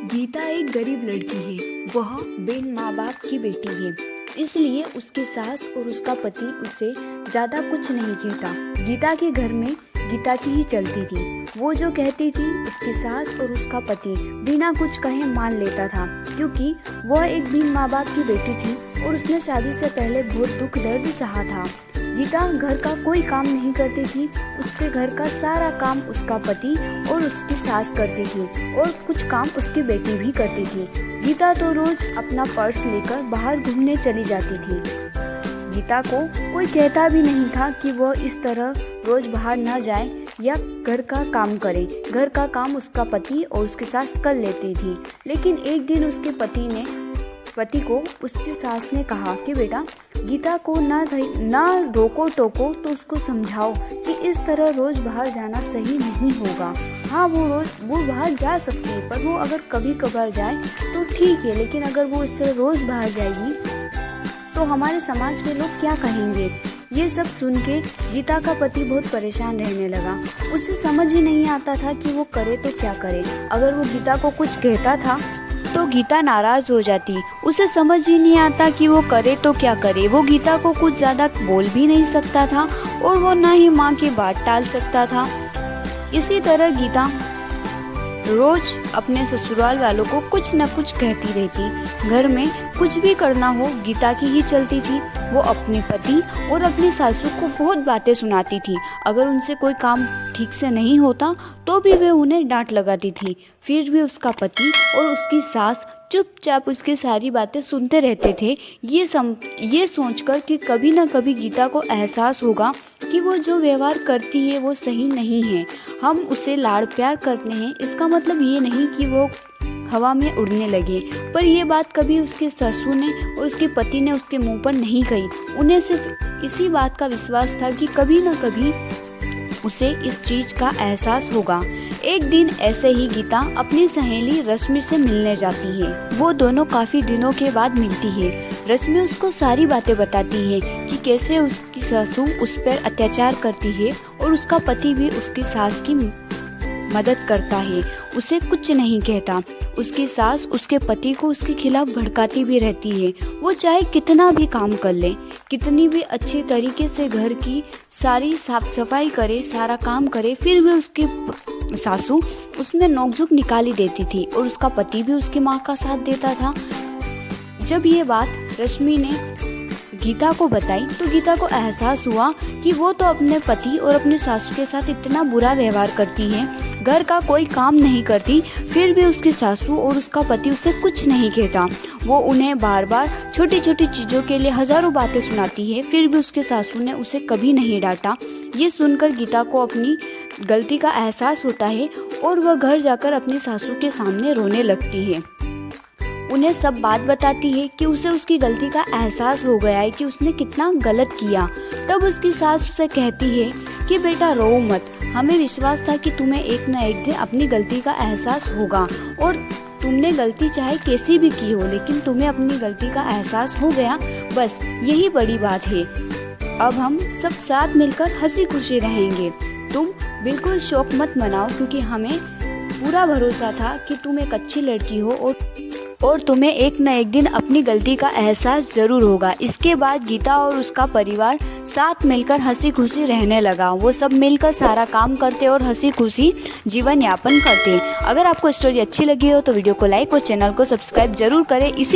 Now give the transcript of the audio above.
गीता एक गरीब लड़की है। वह बिन माँ बाप की बेटी है, इसलिए उसके सास और उसका पति उसे ज्यादा कुछ नहीं कहता। गीता के घर में गीता की ही चलती थी। वो जो कहती थी उसकी सास और उसका पति बिना कुछ कहे मान लेता था, क्योंकि वह एक बिन माँ बाप की बेटी थी और उसने शादी से पहले बहुत दुख दर्द सहा था। गीता घर का कोई काम नहीं करती थी। उसके घर का सारा काम उसका पति और उसकी सास करती थी और कुछ काम उसकी बेटी भी करती थी। गीता तो रोज अपना पर्स लेकर बाहर घूमने चली जाती थी। गीता को कोई कहता भी नहीं था कि वह इस तरह रोज बाहर न जाए या घर का काम करे। घर का काम उसका पति और उसकी सास कर लेती थी। लेकिन एक दिन उसके पति को उसकी सास ने कहा कि बेटा, गीता को ना रोको टोको तो उसको समझाओ कि इस तरह रोज बाहर जाना सही नहीं होगा। हाँ, वो बाहर जा सकती है, पर वो अगर कभी कभार जाए तो ठीक है, लेकिन अगर वो इस तरह रोज बाहर जाएगी तो हमारे समाज के लोग क्या कहेंगे। ये सब सुन के गीता का पति बहुत परेशान रहने लगा। उसे समझ ही नहीं आता था कि वो करे तो क्या करे। अगर वो गीता को कुछ कहता था तो गीता नाराज हो जाती। उसे समझ ही नहीं आता कि वो करे तो क्या करे। वो गीता को कुछ ज्यादा बोल भी नहीं सकता था और वो ना ही माँ की बात टाल सकता था। इसी तरह गीता रोज अपने ससुराल वालों को कुछ न कुछ कहती रहती। घर में कुछ भी करना हो गीता की ही चलती थी। वो अपने पति और अपनी सासू को बहुत बातें सुनाती थी। अगर उनसे कोई काम ठीक से नहीं होता तो भी वे उन्हें डांट लगाती थी। फिर भी उसका पति और उसकी सास चुपचाप उसकी सारी बातें सुनते रहते थे, ये सोचकर कि कभी न कभी गीता को एहसास होगा कि वो जो व्यवहार करती है वो सही नहीं है। हम उसे लाड़ प्यार करते हैं, इसका मतलब ये नहीं कि वो हवा में उड़ने लगे। पर यह बात कभी उसके ससुर ने और उसके पति ने उसके मुंह पर नहीं कही। उन्हें सिर्फ इसी बात का विश्वास था कि कभी न कभी उसे इस चीज का एहसास होगा। एक दिन ऐसे ही गीता अपनी सहेली रश्मि से मिलने जाती है। वो दोनों काफी दिनों के बाद मिलती है। रश्मि उसको सारी बातें बताती है कि कैसे उसकी सासू उस पर अत्याचार करती है और उसका पति भी उसकी सास की मदद करता है, उसे कुछ नहीं कहता। उसकी सास उसके पति को उसके खिलाफ भड़काती भी रहती है। वो चाहे कितना भी काम कर ले, कितनी भी अच्छी तरीके से घर की सारी साफ सफाई करे, सारा काम करे, फिर भी उसकी सासू उसमें नोकझोंक निकाली देती थी और उसका पति भी उसकी माँ का साथ देता था। जब ये बात रश्मि ने गीता को बताई तो गीता को एहसास हुआ कि वो तो अपने पति और अपने सासू के साथ इतना बुरा व्यवहार करती है, घर का कोई काम नहीं करती, फिर भी उसकी सासू और उसका पति उसे कुछ नहीं कहता। वो उन्हें बार बार छोटी छोटी चीज़ों के लिए हजारों बातें सुनाती है, फिर भी उसके सासू ने उसे कभी नहीं डांटा। ये सुनकर गीता को अपनी गलती का एहसास होता है और वह घर जाकर अपनी सासू के सामने रोने लगती है। उन्हें सब बात बताती है कि उसे उसकी गलती का एहसास हो गया है कि उसने कितना गलत किया। तब उसकी सास उसे कहती है कि बेटा रो मत, हमें विश्वास था कि तुम्हें एक न एक दिन अपनी गलती का एहसास होगा और तुमने गलती चाहे कैसी भी की हो, लेकिन तुम्हें अपनी गलती का एहसास हो गया, बस यही बड़ी बात है। अब हम सब साथ मिलकर हंसी खुशी रहेंगे। तुम बिल्कुल शौक मत मनाओ, क्योंकि हमें पूरा भरोसा था कि तुम एक अच्छी लड़की हो और तुम्हें एक न एक दिन अपनी गलती का एहसास जरूर होगा। इसके बाद गीता और उसका परिवार साथ मिलकर हंसी खुशी रहने लगा। वो सब मिलकर सारा काम करते और हंसी खुशी जीवन यापन करते। अगर आपको स्टोरी अच्छी लगी हो तो वीडियो को लाइक और चैनल को सब्सक्राइब जरूर करें। इसी